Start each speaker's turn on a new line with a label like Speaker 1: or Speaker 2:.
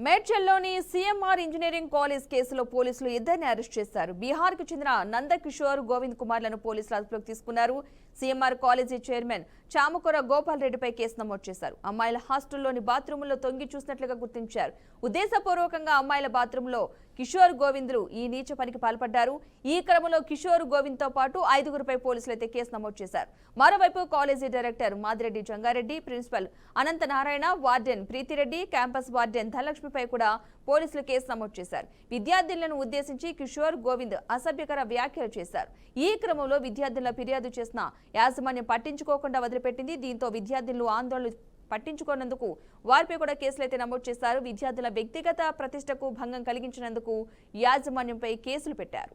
Speaker 1: మేడ్చల్లోని CMR engineering college కేసులో పోలీసులు ఇద్దరిని అరెస్ట్ చేశారు. బీహార్కు చెందిన నందకిషోర్ గోవింద్ కుమార్లను పోలీసులు అదుపులోకి తీసుకున్నారు. CMR college chairman Chamakura Gopal రెడ్డిపై కేసు నమోదు చేశారు. అమ్మాయిల హాస్టల్లోని బాత్రూంలో తొంగి చూసినట్లుగా గుర్తించారు. ఉద్దేశపూర్వకంగా అమ్మాయిల బాత్రూంలో కిషోర్ గోవింద్లు ఈ నీచ పనికి పాల్పడ్డారు. ఈ క్రమంలో కిషోర్ గోవింద్ తో పాటు 5గురిపై పోలీసులైతే కేసు నమోదు చేశారు. మరోవైపు college director Madireddy Jangareddy, principal Anantha Narayana, warden Preethireddy, campus warden ధనలక్ష్మిపై కూడా పోలీసులు కేసు నమోదు చేశారు. విద్యార్థులను ఉద్దేశించి కిషోర్ గోవింద్ అసభ్యకర వ్యాఖ్యలు చేశారు. ఈ క్రమంలో విద్యార్థుల ఫిర్యాదు చేసిన యాజమాన్యం పట్టించుకోకుండా వదిలిపెట్టింది. దీంతో విద్యార్థులు ఆందోళన పట్టించుకోనందుకు వారిపై కూడా కేసులైతే నమోదు చేశారు. విద్యార్థుల వ్యక్తిగత ప్రతిష్టకు భంగం కలిగించినందుకు యాజమాన్యంపై కేసులు పెట్టారు.